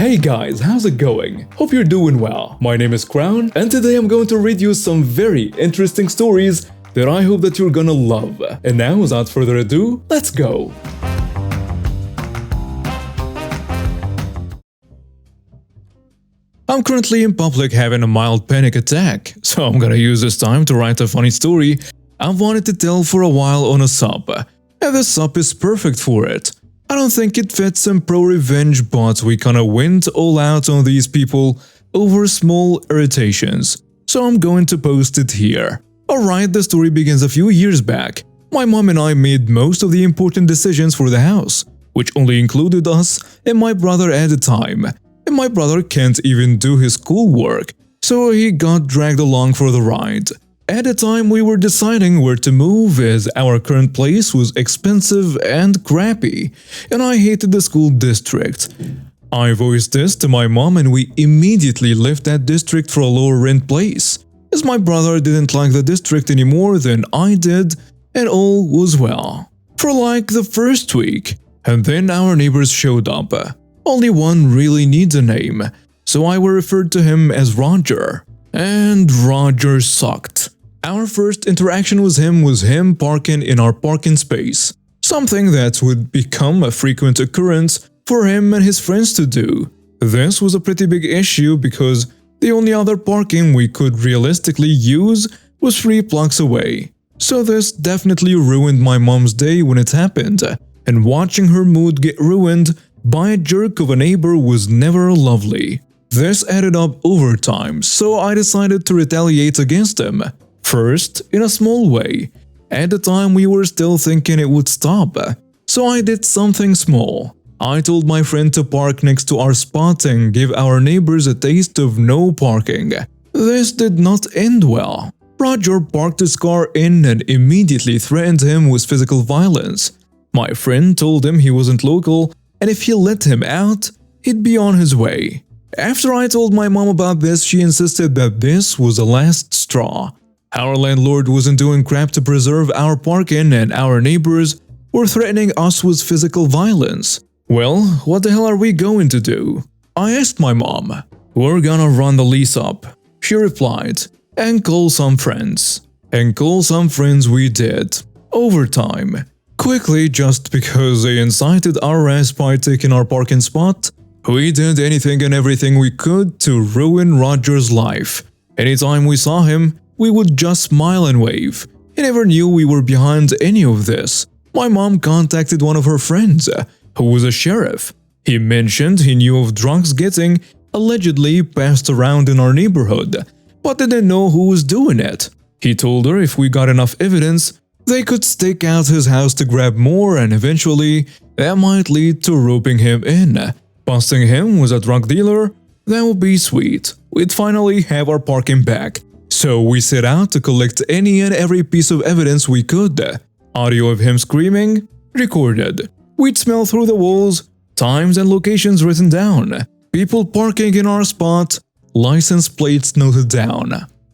Hey guys, how's it going? Hope you're doing well. My name is Crown, and today I'm going to read you some very interesting stories that I hope that you're gonna love. And now, without further ado, let's go! I'm currently in public having a mild panic attack, so I'm gonna use this time to write a funny story I've wanted to tell for a while on a sub, and this sub is perfect for it. I don't think it fits in pro-revenge, but we kinda went all out on these people over small irritations, so I'm going to post it here. Alright, the story begins a few years back. My mom and I made most of the important decisions for the house, which only included us and my brother at the time. And my brother can't even do his schoolwork, so he got dragged along for the ride. At the time we were deciding where to move, as our current place was expensive and crappy, and I hated the school district. I voiced this to my mom and we immediately left that district for a lower rent place, as my brother didn't like the district any more than I did, and all was well. For like the first week, and then our neighbors showed up. Only one really needs a name, so I were referred to him as Roger. And Roger sucked. Our first interaction with him was him parking in our parking space, something that would become a frequent occurrence for him and his friends to do. This was a pretty big issue because the only other parking we could realistically use was 3 blocks away. So this definitely ruined my mom's day when it happened, and watching her mood get ruined by a jerk of a neighbor was never lovely. This added up over time, so I decided to retaliate against him. First, in a small way. At the time we were still thinking it would stop, so I did something small. I told my friend to park next to our spot and give our neighbors a taste of no parking. This did not end well. Roger parked his car in and immediately threatened him with physical violence. My friend told him he wasn't local, and if he let him out, he'd be on his way. After I told my mom about this, she insisted that this was the last straw. Our landlord wasn't doing crap to preserve our parking, and our neighbors were threatening us with physical violence. Well, what the hell are we going to do? I asked my mom. We're gonna run the lease up, she replied, and call some friends. And call some friends we did. Over time. Quickly, just because they incited our ass by taking our parking spot, we did anything and everything we could to ruin Roger's life. Anytime we saw him, we would just smile and wave. He never knew we were behind any of this. My mom contacted one of her friends, who was a sheriff. He mentioned he knew of drugs getting allegedly passed around in our neighborhood, but didn't know who was doing it. He told her if we got enough evidence, they could stake out his house to grab more, and eventually that might lead to roping him in. Busting him with a drug dealer, that would be sweet. We'd finally have our parking back. So we set out to collect any and every piece of evidence we could. Audio of him screaming, recorded. We'd smell through the walls, times and locations written down. People parking in our spot, license plates noted down.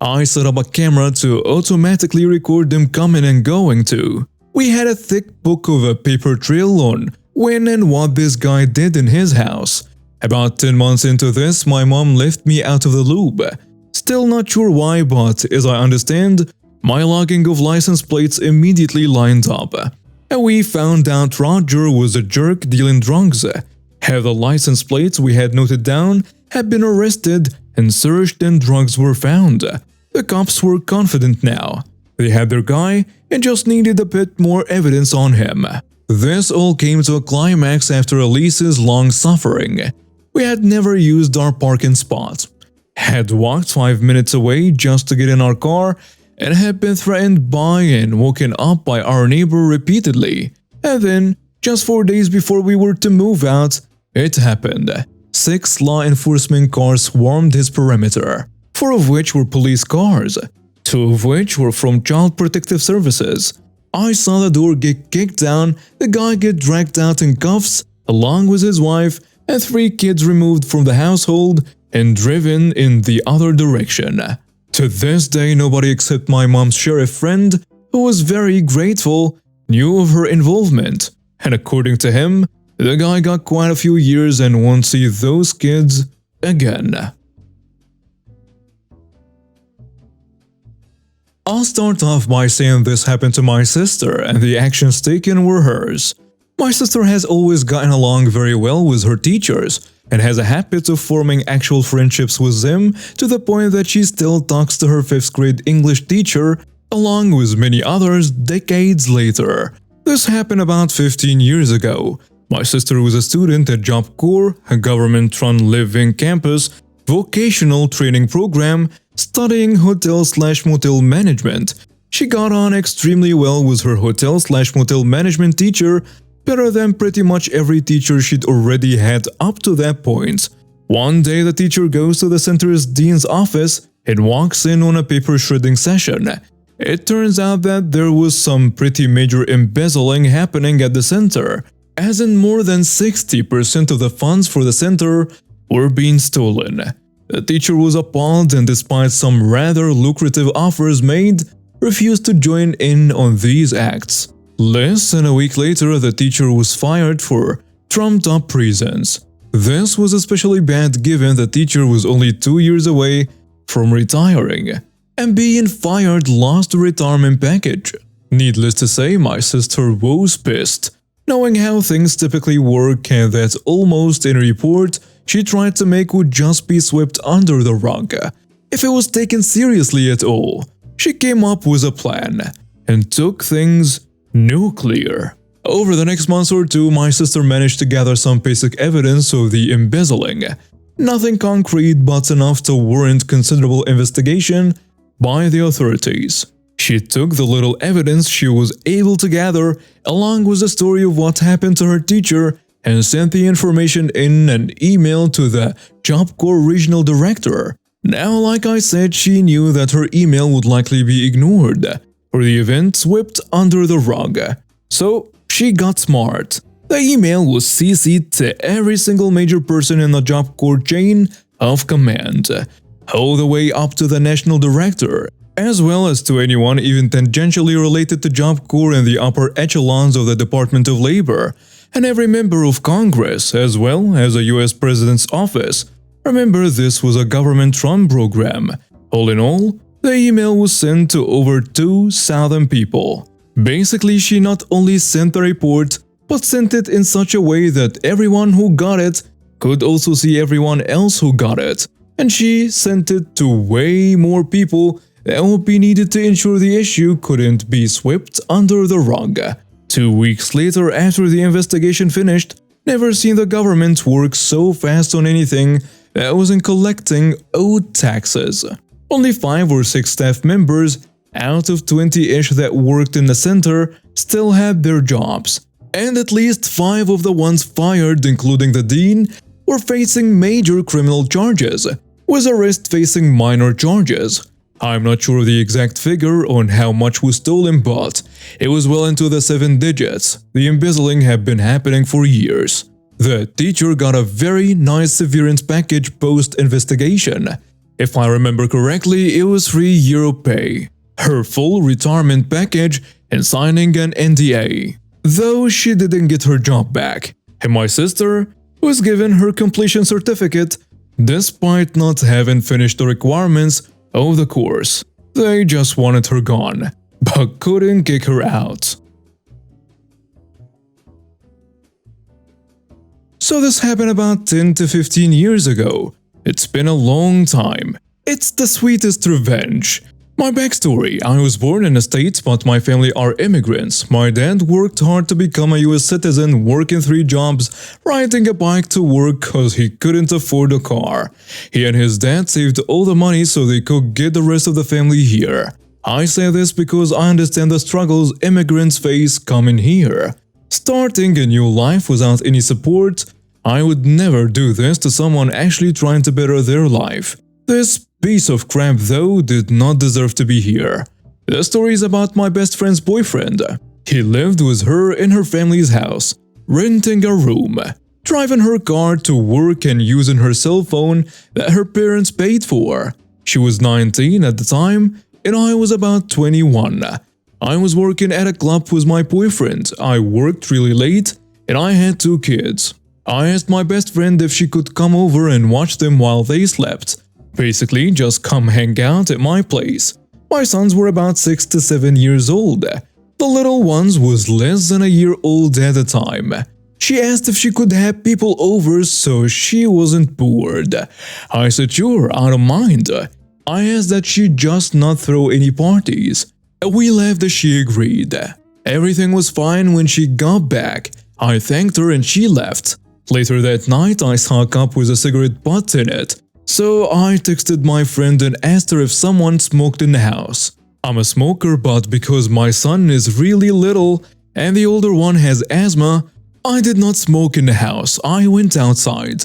I set up a camera to automatically record them coming and going too. We had a thick book of a paper trail on when and what this guy did in his house. About 10 months into this, my mom left me out of the loop. Still not sure why, but as I understand, my logging of license plates immediately lined up. And we found out Roger was a jerk dealing drugs. Half the license plates we had noted down had been arrested and searched, and drugs were found. The cops were confident now. They had their guy and just needed a bit more evidence on him. This all came to a climax after Elise's long suffering. We had never used our parking spot, had walked 5 minutes away just to get in our car, and had been threatened by and woken up by our neighbor repeatedly. And then, just 4 days before we were to move out, it happened. 6 law enforcement cars swarmed his perimeter, 4 of which were police cars, 2 of which were from Child Protective Services. I saw the door get kicked down, the guy get dragged out in cuffs, along with his wife, and 3 kids removed from the household and driven in the other direction. To this day, nobody except my mom's sheriff friend, who was very grateful, knew of her involvement, and according to him, The guy got quite a few years and won't see those kids again. I'll start off by saying this happened to my sister and the actions taken were hers. My sister has always gotten along very well with her teachers and has a habit of forming actual friendships with them to the point that she still talks to her 5th grade English teacher along with many others decades later. This happened about 15 years ago. My sister was a student at Job Corps, a government-run live-in campus vocational training program studying hotel/motel management. She got on extremely well with her hotel/motel management teacher, better than pretty much every teacher she'd already had up to that point. One day the teacher goes to the center's dean's office and walks in on a paper shredding session. It turns out that there was some pretty major embezzling happening at the center, as in more than 60% of the funds for the center were being stolen. The teacher was appalled and despite some rather lucrative offers made, refused to join in on these acts. Less than a week later, the teacher was fired for trumped-up reasons. This was especially bad given the teacher was only 2 years away from retiring, and being fired lost the retirement package. Needless to say, my sister was pissed, knowing how things typically work and that almost any report she tried to make would just be swept under the rug. If it was taken seriously at all, she came up with a plan and took things nuclear. Over the next month or two, my sister managed to gather some basic evidence of the embezzling. Nothing concrete, but enough to warrant considerable investigation by the authorities. She took the little evidence she was able to gather, along with the story of what happened to her teacher, and sent the information in an email to the Job Corps regional director. Now, like I said, she knew that her email would likely be ignored, or the event swept under the rug. So, she got smart. The email was CC'd to every single major person in the Job Corps chain of command, all the way up to the national director, as well as to anyone even tangentially related to Job Corps in the upper echelons of the Department of Labor, and every member of Congress, as well as the US President's office. Remember, this was a government-run program. All in all, the email was sent to over 2,000 people. Basically, she not only sent the report, but sent it in such a way that everyone who got it could also see everyone else who got it. And she sent it to way more people that would be needed to ensure the issue couldn't be swept under the rug. 2 weeks later, after the investigation finished, never seen the government work so fast on anything that wasn't collecting owed taxes. Only 5 or 6 staff members out of 20-ish that worked in the center still had their jobs, and at least 5 of the ones fired, including the dean, were facing major criminal charges, with the rest facing minor charges. I'm not sure of the exact figure on how much was stolen, but it was well into the 7 digits. The embezzling had been happening for years. The teacher got a very nice severance package post-investigation. If I remember correctly, it was €3 pay, her full retirement package, and signing an NDA. Though she didn't get her job back, and my sister was given her completion certificate despite not having finished the requirements of the course. They just wanted her gone, but couldn't kick her out. So this happened about 10 to 15 years ago. It's been a long time. It's the sweetest revenge. My backstory: I was born in the States, but my family are immigrants. My dad worked hard to become a US citizen, working 3 jobs, riding a bike to work cause he couldn't afford a car. He and his dad saved all the money so they could get the rest of the family here. I say this because I understand the struggles immigrants face coming here. Starting a new life without any support, I would never do this to someone actually trying to better their life. This piece of crap, though, did not deserve to be here. The story is about my best friend's boyfriend. He lived with her in her family's house, renting a room, driving her car to work and using her cell phone that her parents paid for. She was 19 at the time, and I was about 21. I was working at a club with my boyfriend. I worked really late, and I had 2 kids. I asked my best friend if she could come over and watch them while they slept. Basically, just come hang out at my place. My sons were about 6 to 7 years old. The little ones was less than a year old at the time. She asked if she could have people over so she wasn't bored. I said sure, I don't mind. I asked that she just not throw any parties. We laughed as she agreed. Everything was fine when she got back. I thanked her and she left. Later that night, I saw a cup with a cigarette butt in it. So I texted my friend and asked her if someone smoked in the house. I'm a smoker, but because my son is really little and the older one has asthma, I did not smoke in the house. I went outside.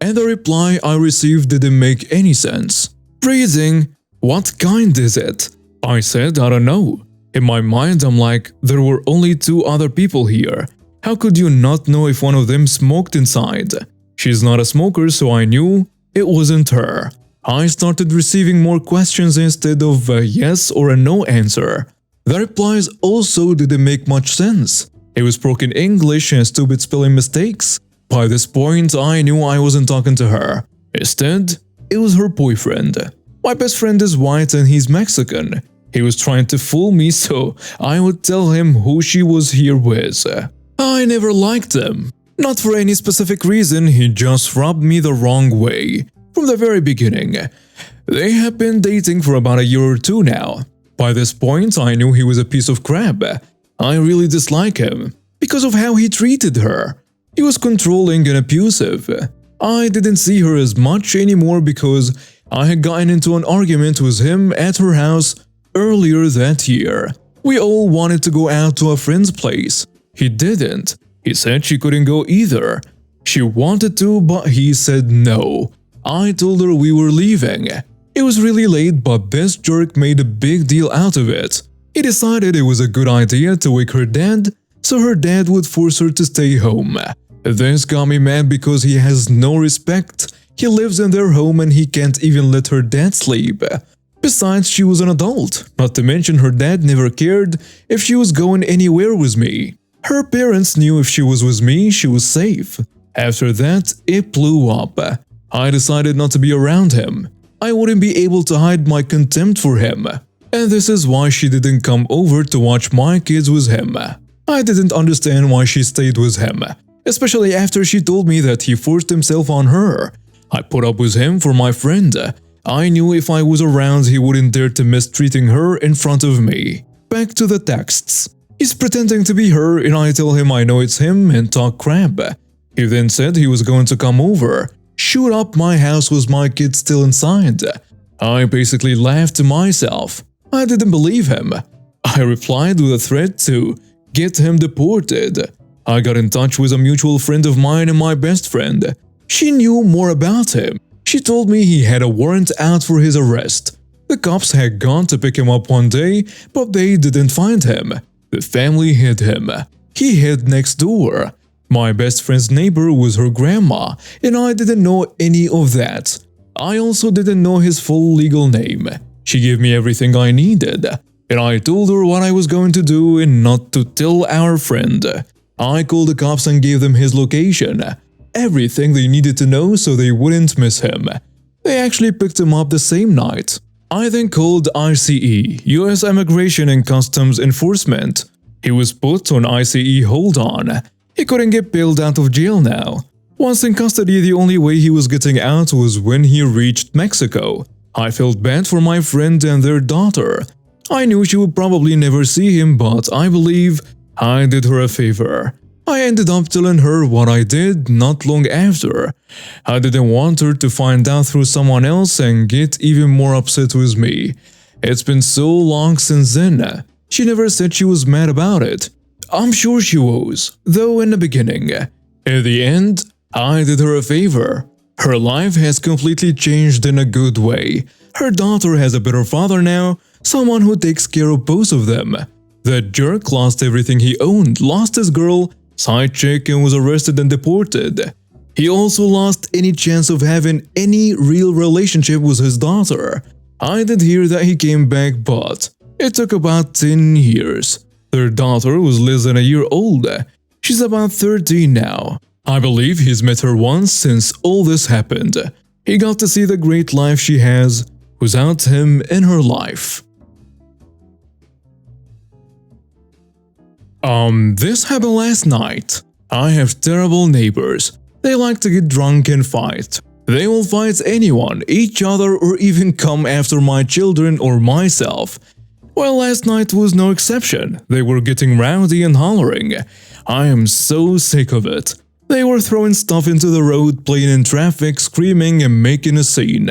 And the reply I received didn't make any sense. Freezing. What kind is it? I said, I don't know. In my mind, I'm like, there were only 2 other people here. How could you not know if one of them smoked inside? She's not a smoker, so I knew it wasn't her. I started receiving more questions instead of a yes or a no answer. The replies also didn't make much sense. It was broken English and stupid spelling mistakes. By this point, I knew I wasn't talking to her. Instead, it was her boyfriend. My best friend is white and he's Mexican. He was trying to fool me so I would tell him who she was here with. I never liked him. Not for any specific reason, he just rubbed me the wrong way. From the very beginning. They have been dating for about a year or 2 now. By this point, I knew he was a piece of crap. I really dislike him because of how he treated her. He was controlling and abusive. I didn't see her as much anymore because I had gotten into an argument with him at her house earlier that year. We all wanted to go out to a friend's place. He didn't. He said she couldn't go either. She wanted to, but he said no. I told her we were leaving. It was really late, but this jerk made a big deal out of it. He decided it was a good idea to wake her dad, so her dad would force her to stay home. This got me mad because he has no respect. He lives in their home and he can't even let her dad sleep. Besides, she was an adult, not to mention her dad never cared if she was going anywhere with me. Her parents knew if she was with me, she was safe. After that, it blew up. I decided not to be around him. I wouldn't be able to hide my contempt for him. And this is why she didn't come over to watch my kids with him. I didn't understand why she stayed with him, especially after she told me that he forced himself on her. I put up with him for my friend. I knew if I was around he wouldn't dare to mistreating her in front of me. Back to the texts. He's pretending to be her and I tell him I know it's him and talk crap. He then said he was going to come over, shoot up my house with my kids still inside. I basically laughed to myself. I didn't believe him. I replied with a threat to get him deported. I got in touch with a mutual friend of mine and my best friend. She knew more about him. She told me he had a warrant out for his arrest. The cops had gone to pick him up one day, but they didn't find him. The family hid him. He hid next door. My best friend's neighbor was her grandma, and I didn't know any of that. I also didn't know his full legal name. She gave me everything I needed, and I told her what I was going to do and not to tell our friend. I called the cops and gave them his location. Everything they needed to know so they wouldn't miss him. They actually picked him up the same night. I then called ICE, US Immigration and Customs Enforcement. He was put on ICE hold on. He couldn't get bailed out of jail now. Once in custody, the only way he was getting out was when he reached Mexico. I felt bad for my friend and their daughter. I knew she would probably never see him, but I believe I did her a favor. I ended up telling her what I did not long after. I didn't want her to find out through someone else and get even more upset with me. It's been so long since then. She never said she was mad about it. I'm sure she was, though in the beginning. In the end, I did her a favor. Her life has completely changed in a good way. Her daughter has a better father now, someone who takes care of both of them. That jerk lost everything he owned, lost his girl, side chick, and was arrested and deported. He also lost any chance of having any real relationship with his daughter. I did hear that he came back, but it took about 10 years. Their daughter was less than a year old. She's about 30 now. I believe he's met her once since all this happened. He got to see the great life she has without him in her life. This happened last night. I have terrible neighbors. They like to get drunk and fight. They will fight anyone, each other, or even come after my children or myself. Well, last night was no exception. They were getting rowdy and hollering. I am so sick of it. They were throwing stuff into the road, playing in traffic, screaming and making a scene.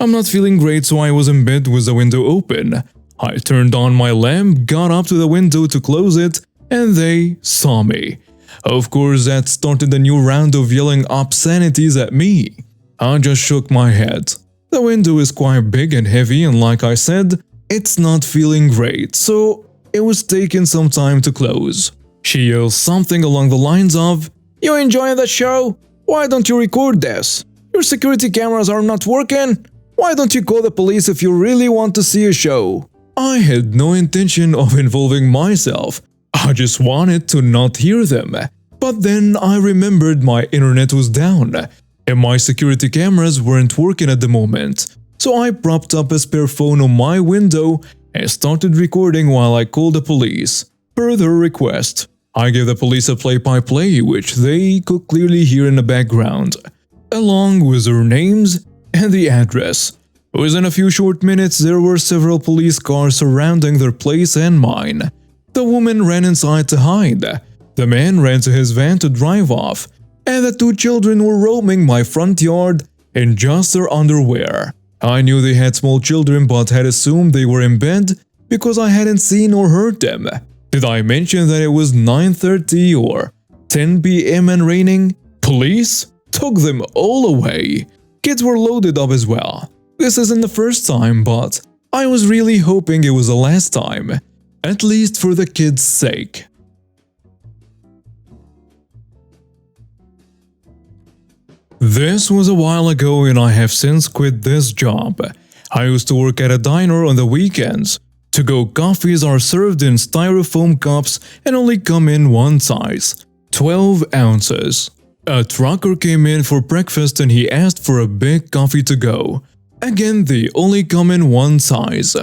I'm not feeling great, so I was in bed with the window open. I turned on my lamp, got up to the window to close it, and they saw me. Of course, that started a new round of yelling obscenities at me. I just shook my head. The window is quite big and heavy, and like I said, it's not feeling great, so it was taking some time to close. She yelled something along the lines of, "You enjoying the show? Why don't you record this? Your security cameras are not working? Why don't you call the police if you really want to see a show?" I had no intention of involving myself. I just wanted to not hear them. But then I remembered my internet was down, and my security cameras weren't working at the moment. So I propped up a spare phone on my window and started recording while I called the police. Per their request, I gave the police a play-by-play which they could clearly hear in the background, along with their names and the address. Within a few short minutes, there were several police cars surrounding their place and mine. The woman ran inside to hide. The man ran to his van to drive off, and the two children were roaming my front yard in just their underwear. I knew they had small children but had assumed they were in bed because I hadn't seen or heard them. Did I mention that it was 9:30 or 10 p.m. and raining? Police took them all away. Kids were loaded up as well. This isn't the first time, but I was really hoping it was the last time, at least for the kids' sake. This was a while ago and I have since quit this job. I used to work at a diner on the weekends. To-go coffees are served in styrofoam cups and only come in one size, 12 ounces. A trucker came in for breakfast and he asked for a big coffee to go. Again, they only come in one size.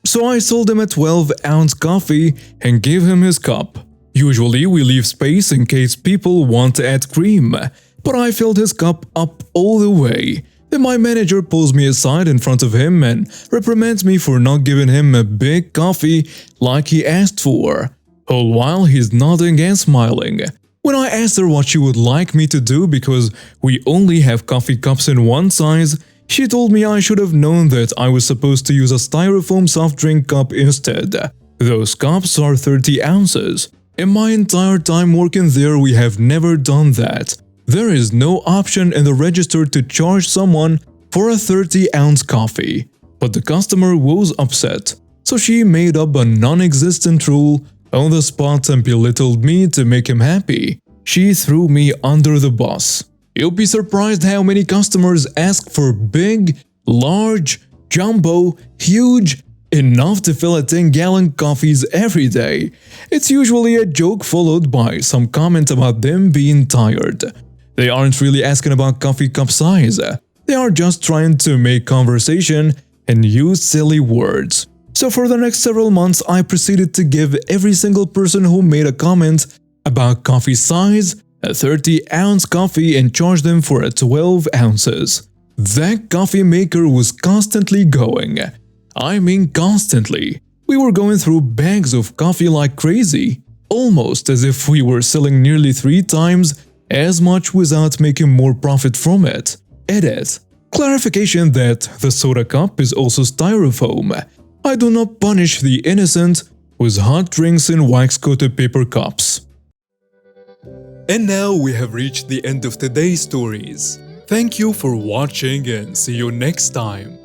So I sold him a 12-ounce coffee and gave him his cup. Usually we leave space in case people want to add cream, but I filled his cup up all the way. Then my manager pulls me aside in front of him and reprimands me for not giving him a big coffee like he asked for. All while he's nodding and smiling. When I asked her what she would like me to do because we only have coffee cups in one size, she told me I should have known that I was supposed to use a styrofoam soft drink cup instead. Those cups are 30 ounces. In my entire time working there, we have never done that. There is no option in the register to charge someone for a 30-ounce coffee. But the customer was upset, so she made up a non-existent rule on the spot and belittled me to make him happy. She threw me under the bus. You'll be surprised how many customers ask for big, large, jumbo, huge, enough to fill a 10-gallon coffees every day. It's usually a joke followed by some comment about them being tired. They aren't really asking about coffee cup size. They are just trying to make conversation and use silly words. So for the next several months, I proceeded to give every single person who made a comment about coffee size a 30-ounce coffee and charge them for a 12 ounces. That coffee maker was constantly going. I mean constantly. We were going through bags of coffee like crazy, almost as if we were selling nearly 3 times as much without making more profit from it. Edit. Clarification that the soda cup is also styrofoam. I do not punish the innocent with hot drinks in wax-coated paper cups. And now we have reached the end of today's stories. Thank you for watching and see you next time.